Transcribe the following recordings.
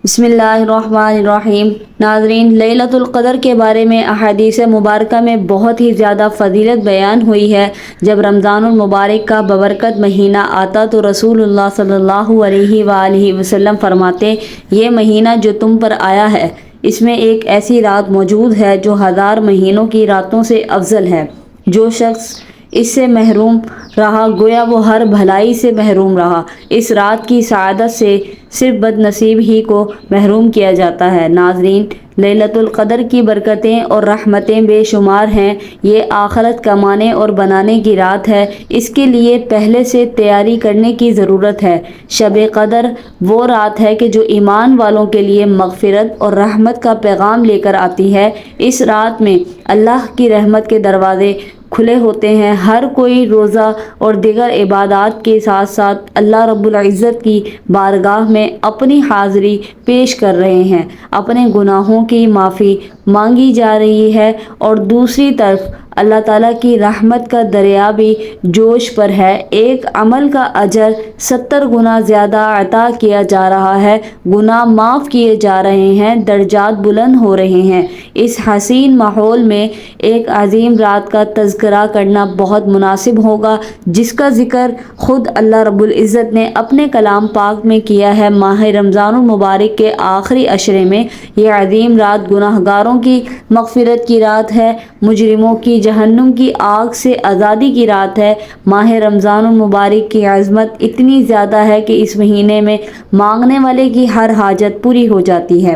بسم اللہ الرحمن الرحیم۔ ناظرین، لیلۃ القدر کے بارے میں احادیث مبارکہ میں بہت ہی زیادہ فضیلت بیان ہوئی ہے۔ جب رمضان المبارک کا ببرکت مہینہ آتا تو رسول اللہ صلی اللہ علیہ وآلہ وسلم فرماتے، یہ مہینہ جو تم پر آیا ہے اس میں ایک ایسی رات موجود ہے جو 1000 مہینوں کی راتوں سے افضل ہے۔ جو شخص اس سے محروم رہا گویا وہ ہر بھلائی سے محروم رہا۔ اس رات کی سعادت سے صرف بد نصیب ہی کو محروم کیا جاتا ہے۔ ناظرین، لیلۃ القدر کی برکتیں اور رحمتیں بے شمار ہیں۔ یہ آخرت کمانے اور بنانے کی رات ہے، اس کے لیے پہلے سے تیاری کرنے کی ضرورت ہے۔ شب قدر وہ رات ہے کہ جو ایمان والوں کے لیے مغفرت اور رحمت کا پیغام لے کر آتی ہے۔ اس رات میں اللہ کی رحمت کے دروازے کھلے ہوتے ہیں۔ ہر کوئی روزہ اور دیگر عبادات کے ساتھ ساتھ اللہ رب العزت کی بارگاہ میں اپنی حاضری پیش کر رہے ہیں، اپنے گناہوں کی معافی مانگی جا رہی ہے، اور دوسری طرف اللہ تعالیٰ کی رحمت کا دریا بھی جوش پر ہے۔ ایک عمل کا اجر 70 گنا زیادہ عطا کیا جا رہا ہے، گناہ معاف کیے جا رہے ہیں، درجات بلند ہو رہے ہیں۔ اس حسین ماحول میں ایک عظیم رات کا تذکرہ کرنا بہت مناسب ہوگا، جس کا ذکر خود اللہ رب العزت نے اپنے کلام پاک میں کیا ہے۔ ماہ رمضان المبارک کے آخری عشرے میں یہ عظیم رات گناہ گاروں کی مغفرت کی رات ہے، مجرموں کی جہنم کی آگ سے آزادی کی رات ہے۔ ماہ رمضان المبارک کی عظمت اتنی زیادہ ہے کہ اس مہینے میں مانگنے والے کی ہر حاجت پوری ہو جاتی ہے۔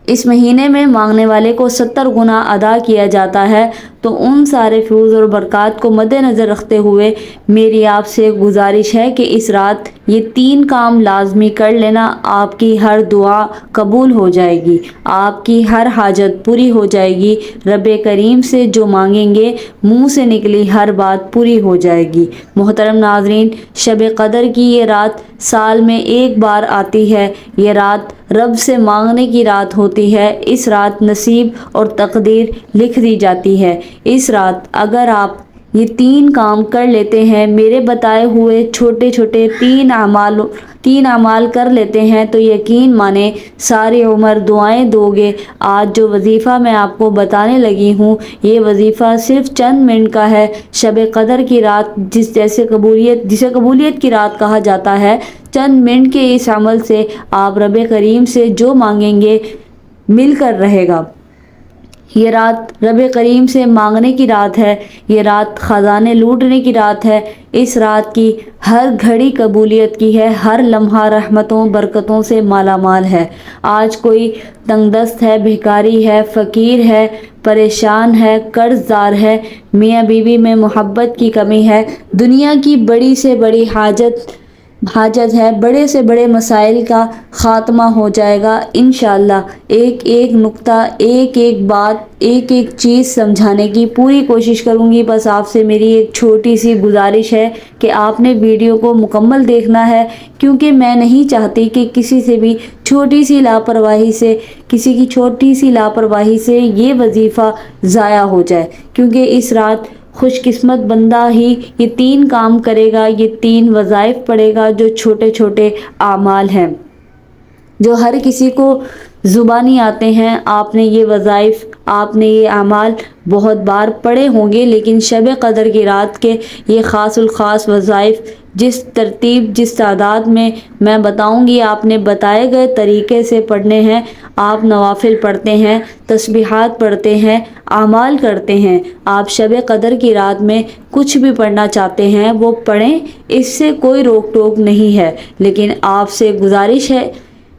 اس مہینے میں مانگنے والے کو 70 گنا ادا کیا جاتا ہے۔ تو ان سارے فیوز اور برکات کو مد نظر رکھتے ہوئے میری آپ سے گزارش ہے کہ اس رات یہ 3 کام لازمی کر لینا، آپ کی ہر دعا قبول ہو جائے گی، آپ کی ہر حاجت پوری ہو جائے گی، رب کریم سے جو مانگیں گے منہ سے نکلی ہر بات پوری ہو جائے گی۔ محترم ناظرین، شب قدر کی یہ رات سال میں ایک بار آتی ہے۔ یہ رات رب سے مانگنے کی رات ہوتی ہے۔ اس رات نصیب اور تقدیر لکھ دی جاتی ہے۔ اس رات اگر آپ یہ 3 کام کر لیتے ہیں، میرے بتائے ہوئے چھوٹے چھوٹے 3 اعمال کر لیتے ہیں، تو یقین مانیں ساری عمر دعائیں دو گے۔ آج جو وظیفہ میں آپ کو بتانے لگی ہوں، یہ وظیفہ صرف چند منٹ کا ہے۔ شب قدر کی رات جسے قبولیت کی رات کہا جاتا ہے، چند منٹ کے اس عمل سے آپ رب کریم سے جو مانگیں گے مل کر رہے گا۔ یہ رات رب کریم سے مانگنے کی رات ہے، یہ رات خزانے لوٹنے کی رات ہے۔ اس رات کی ہر گھڑی قبولیت کی ہے، ہر لمحہ رحمتوں برکتوں سے مالا مال ہے۔ آج کوئی تنگ دست ہے، بھکاری ہے، فقیر ہے، پریشان ہے، قرض دار ہے، میاں بیوی میں محبت کی کمی ہے، دنیا کی بڑی سے بڑی حاجت ہے، بڑے سے بڑے مسائل کا خاتمہ ہو جائے گا انشاءاللہ۔ ایک ایک نقطہ، ایک ایک بات، ایک ایک چیز سمجھانے کی پوری کوشش کروں گی۔ بس آپ سے میری ایک چھوٹی سی گزارش ہے کہ آپ نے ویڈیو کو مکمل دیکھنا ہے، کیونکہ میں نہیں چاہتی کہ کسی سے بھی چھوٹی سی لاپرواہی سے یہ وظیفہ ضائع ہو جائے، کیونکہ اس رات خوش قسمت بندہ ہی یہ 3 کام کرے گا، یہ 3 وظائف پڑھے گا جو چھوٹے چھوٹے اعمال ہیں، جو ہر کسی کو زبانی آتے ہیں۔ آپ نے یہ وظائف، آپ نے یہ اعمال بہت بار پڑھے ہوں گے، لیکن شب قدر کی رات کے یہ خاص الخاص وظائف جس ترتیب، جس تعداد میں بتاؤں گی، آپ نے بتائے گئے طریقے سے پڑھنے ہیں۔ آپ نوافل پڑھتے ہیں، تسبیحات پڑھتے ہیں، اعمال کرتے ہیں۔ آپ شب قدر کی رات میں کچھ بھی پڑھنا چاہتے ہیں وہ پڑھیں، اس سے کوئی روک ٹوک نہیں ہے، لیکن آپ سے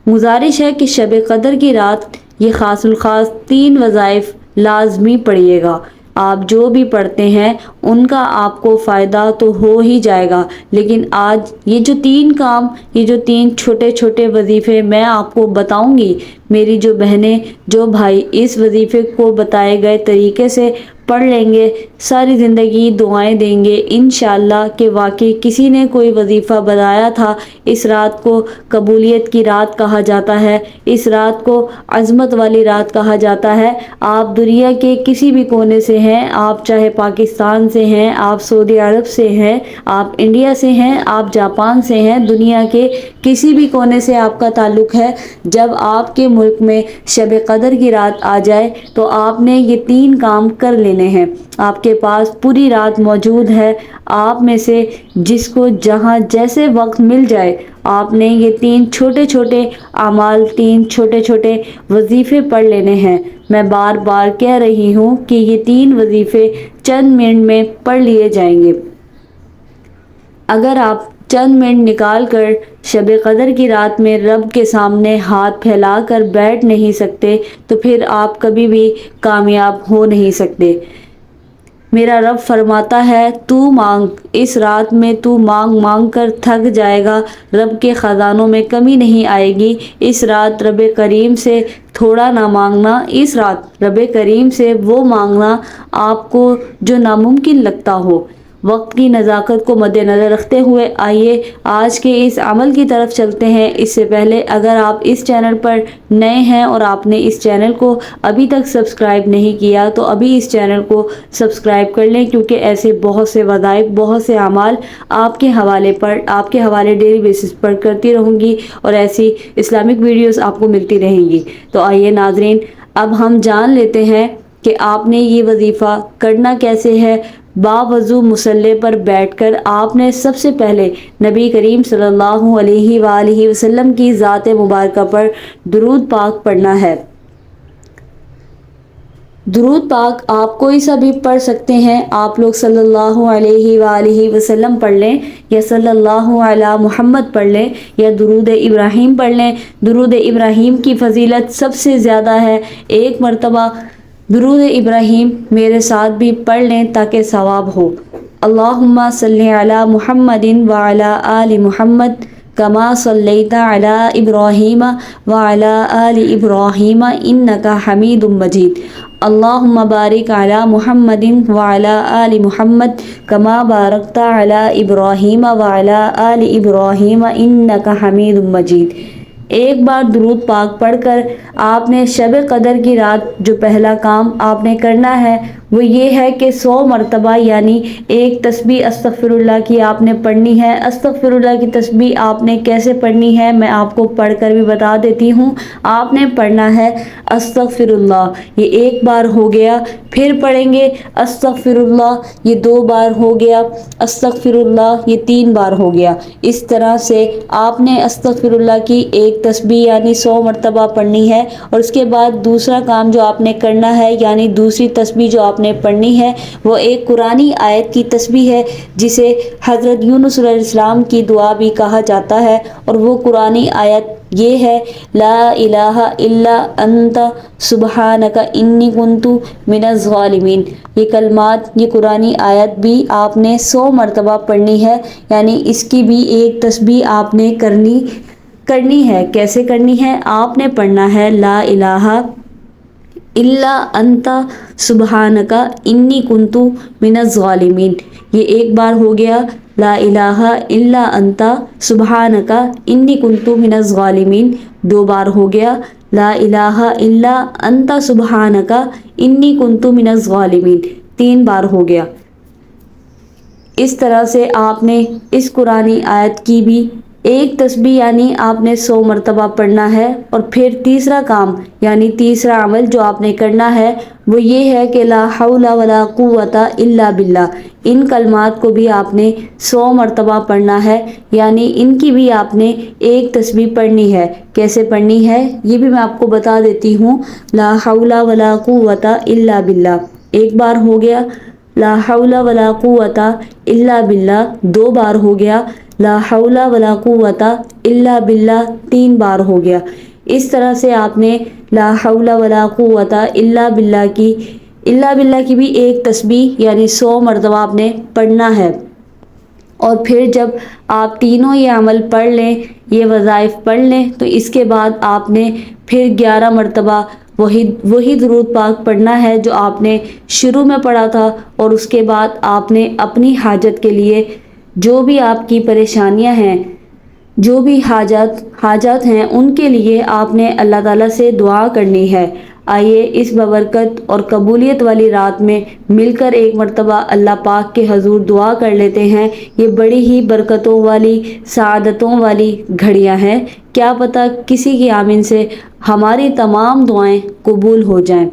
گزارش ہے کہ شب قدر کی رات یہ خاص الخاص 3 وظائف لازمی پڑھیے گا۔ آپ جو بھی پڑھتے ہیں ان کا آپ کو فائدہ تو ہو ہی جائے گا، لیکن آج یہ جو 3 کام، یہ جو 3 چھوٹے چھوٹے وظیفے میں آپ کو بتاؤں گی، میری جو بہنیں، جو بھائی اس وظیفے کو بتائے گئے طریقے سے پڑھ لیں گے ساری زندگی دعائیں دیں گے انشاءاللہ کہ واقعی کسی نے کوئی وظیفہ بنایا تھا۔ اس رات کو قبولیت کی رات کہا جاتا ہے، اس رات کو عظمت والی رات کہا جاتا ہے۔ آپ دنیا کے کسی بھی کونے سے ہیں، آپ چاہے پاکستان سے ہیں، آپ سعودی عرب سے ہیں، آپ انڈیا سے ہیں، آپ جاپان سے ہیں، دنیا کے کسی بھی کونے سے آپ کا تعلق ہے، جب آپ کے ملک میں شب قدر کی رات آ جائے تو آپ نے یہ 3 کام کر لینے ہیں۔ آپ کے پاس پوری رات موجود ہے، آپ میں سے جس کو جہاں جیسے وقت مل جائے آپ نے یہ 3 چھوٹے چھوٹے اعمال، 3 چھوٹے چھوٹے وظیفے پڑھ لینے ہیں۔ میں بار بار کہہ رہی ہوں کہ یہ 3 وظیفے چند منٹ میں پڑھ لیے جائیں گے۔ اگر آپ چند منٹ نکال کر شب قدر کی رات میں رب کے سامنے ہاتھ پھیلا کر بیٹھ نہیں سکتے تو پھر آپ کبھی بھی کامیاب ہو نہیں سکتے۔ میرا رب فرماتا ہے تو مانگ، اس رات میں تو مانگ مانگ کر تھک جائے گا، رب کے خزانوں میں کمی نہیں آئے گی۔ اس رات رب کریم سے تھوڑا نہ مانگنا، اس رات رب کریم سے وہ مانگنا آپ کو جو ناممکن لگتا ہو۔ وقت کی نزاکت کو مد نظر رکھتے ہوئے آئیے آج کے اس عمل کی طرف چلتے ہیں۔ اس سے پہلے اگر آپ اس چینل پر نئے ہیں اور آپ نے اس چینل کو ابھی تک سبسکرائب نہیں کیا تو ابھی اس چینل کو سبسکرائب کر لیں، کیونکہ ایسے بہت سے وظائف، بہت سے اعمال آپ کے حوالے ڈیلی بیسس پر کرتی رہوں گی اور ایسی اسلامک ویڈیوز آپ کو ملتی رہیں گی۔ تو آئیے ناظرین، اب ہم جان لیتے ہیں کہ آپ نے یہ وظیفہ کرنا کیسے ہے۔ باوضو مصلی پر بیٹھ کر آپ نے سب سے پہلے نبی کریم صلی اللہ علیہ وآلہ وسلم کی ذات مبارکہ پر درود پاک پڑھنا ہے۔ درود پاک آپ کوئی سا بھی پڑھ سکتے ہیں، آپ لوگ صلی اللہ علیہ وآلہ وسلم پڑھ لیں یا صلی اللہ علی محمد پڑھ لیں یا درود ابراہیم پڑھ لیں۔ درود ابراہیم کی فضیلت سب سے زیادہ ہے، ایک مرتبہ درود ابراہیم میرے ساتھ بھی پڑھ لیں تاکہ ثواب ہو۔ اللہم صلی علی محمد وعلی آل محمد کما صلیت علی ابراہیم وعلی آل ابراہیم انک حمید مجید۔ اللہم بارک علی محمد وعلی آل محمد کما بارکت علی ابراہیم وعلی آل ابراہیم انک حمید مجید۔ ایک بار درود پاک پڑھ کر آپ نے شب قدر کی رات جو پہلا کام آپ نے کرنا ہے وہ یہ ہے کہ 100 مرتبہ یعنی ایک تسبیح استغفر اللہ کی آپ نے پڑھنی ہے۔ استغفر اللہ کی تسبیح آپ نے کیسے پڑھنی ہے میں آپ کو پڑھ کر بھی بتا دیتی ہوں۔ آپ نے پڑھنا ہے استغفر اللہ، یہ ایک بار ہو گیا، پھر پڑھیں گے استغفر اللہ، یہ 2 بار ہو گیا، استغفر اللہ یہ 3 بار ہو گیا۔ اس طرح سے آپ نے استغفر اللہ کی ایک تسبیح یعنی 100 مرتبہ پڑھنی ہے، اور اس کے بعد دوسرا کام جو آپ نے کرنا ہے یعنی دوسری تسبیح جو آپ نے پڑھنی ہے وہ ایک قرآنی آیت کی تسبیح ہے جسے حضرت یونس علیہ السلام کی دعا بھی کہا جاتا ہے، اور وہ قرآنی آیت یہ ہے لا الہ الا انت سبحانک انی کنت من الظالمین۔ یہ کلمات، یہ قرآنی آیت بھی آپ نے 100 مرتبہ پڑھنی ہے، یعنی اس کی بھی ایک تسبیح آپ نے کرنی ہے۔ کیسے کرنی ہے؟ آپ نے پڑھنا ہے لا الہ الا انت سبحانک انی کنت من الظالمین، یہ ایک بار ہو گیا۔ لا الہ الا انت سبحانک انی کنت من الظالمین 2 بار ہو گیا۔ لا الہ الا انت سبحانک انی کنت من الظالمین 3 بار ہو گیا۔ اس طرح سے آپ نے اس قرآنی آیت کی بھی ایک تسبیح یعنی آپ نے 100 مرتبہ پڑھنا ہے، اور پھر تیسرا کام یعنی تیسرا عمل جو آپ نے کرنا ہے وہ یہ ہے کہ لا حول ولا قوت الا باللہ۔ ان کلمات کو بھی آپ نے 100 مرتبہ پڑھنا ہے، یعنی ان کی بھی آپ نے ایک تسبیح پڑھنی ہے۔ کیسے پڑھنی ہے یہ بھی میں آپ کو بتا دیتی ہوں۔ لا حول ولا قوت الا باللہ ایک بار ہو گیا، لا حول ولا قوت الا باللہ 2 بار ہو گیا، لا حول ولا قوت الا باللہ 3 بار ہو گیا۔ اس طرح سے آپ نے لا حول ولا قوت الا باللہ کی بھی ایک تسبیح یعنی 100 مرتبہ آپ نے پڑھنا ہے۔ اور پھر جب آپ تینوں یہ عمل پڑھ لیں، یہ وظائف پڑھ لیں، تو اس کے بعد آپ نے پھر 11 مرتبہ وہی درود پاک پڑھنا ہے جو آپ نے شروع میں پڑھا تھا، اور اس کے بعد آپ نے اپنی حاجت کے لیے جو بھی آپ کی پریشانیاں ہیں، جو بھی حاجات ہیں، ان کے لیے آپ نے اللہ تعالیٰ سے دعا کرنی ہے۔ آئیے اس ببرکت اور قبولیت والی رات میں مل کر ایک مرتبہ اللہ پاک کے حضور دعا کر لیتے ہیں۔ یہ بڑی ہی برکتوں والی، سعادتوں والی گھڑیاں ہیں، کیا پتہ کسی کی آمین سے ہماری تمام دعائیں قبول ہو جائیں۔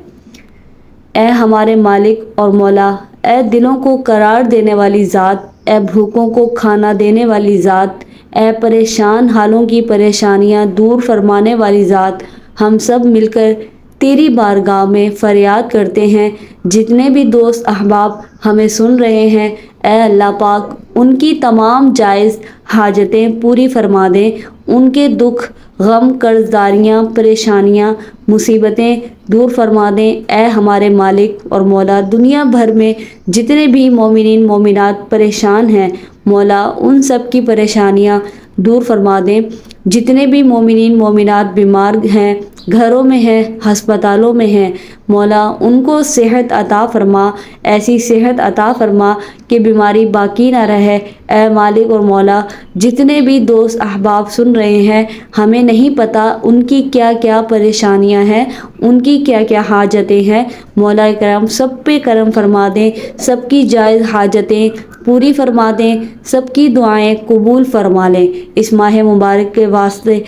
اے ہمارے مالک اور مولا، اے دلوں کو قرار دینے والی ذات، اے بھوکوں کو کھانا دینے والی ذات، اے پریشان حالوں کی پریشانیاں دور فرمانے والی ذات، ہم سب مل کر تیری بارگاہ میں فریاد کرتے ہیں۔ جتنے بھی دوست احباب ہمیں سن رہے ہیں، اے اللہ پاک ان کی تمام جائز حاجتیں پوری فرما دیں، ان کے دکھ، غم، قرض داریاں، پریشانیاں، مصیبتیں دور فرما دیں۔ اے ہمارے مالک اور مولا، دنیا بھر میں جتنے بھی مومنین مومنات پریشان ہیں، مولا ان سب کی پریشانیاں دور فرما دیں۔ جتنے بھی مومنین مومنات بیمار ہیں، گھروں میں ہیں، ہسپتالوں میں ہیں، مولا ان کو صحت عطا فرما، ایسی صحت عطا فرما کہ بیماری باقی نہ رہے۔ اے مالک اور مولا، جتنے بھی دوست احباب سن رہے ہیں، ہمیں نہیں پتہ ان کی کیا کیا پریشانیاں ہیں، ان کی کیا کیا حاجتیں ہیں، مولا کرم سب پہ کرم فرما دیں، سب کی جائز حاجتیں پوری فرما دیں، سب کی دعائیں قبول فرما لیں۔ اس ماہ مبارک کے واسطے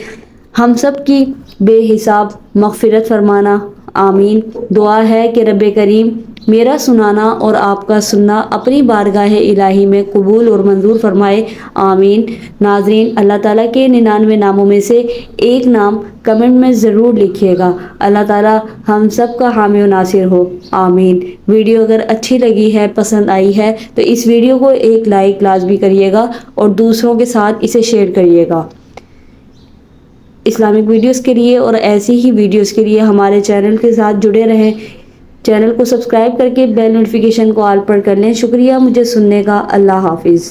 ہم سب کی بے حساب مغفرت فرمانا، آمین۔ دعا ہے کہ رب کریم میرا سنانا اور آپ کا سننا اپنی بارگاہ الہی میں قبول اور منظور فرمائے، آمین۔ ناظرین، اللہ تعالیٰ کے 99 ناموں میں سے ایک نام کمنٹ میں ضرور لکھیے گا۔ اللہ تعالیٰ ہم سب کا حامی و ناصر ہو، آمین۔ ویڈیو اگر اچھی لگی ہے، پسند آئی ہے تو اس ویڈیو کو ایک لائک لازمی کریے گا اور دوسروں کے ساتھ اسے شیئر کریے گا۔ اسلامک ویڈیوز کے لیے اور ایسی ہی ویڈیوز کے لیے ہمارے چینل کے ساتھ جڑے رہیں۔ چینل کو سبسکرائب کر کے بیل نوٹیفیکیشن کو آل پر کر لیں۔ شکریہ مجھے سننے کا۔ اللہ حافظ۔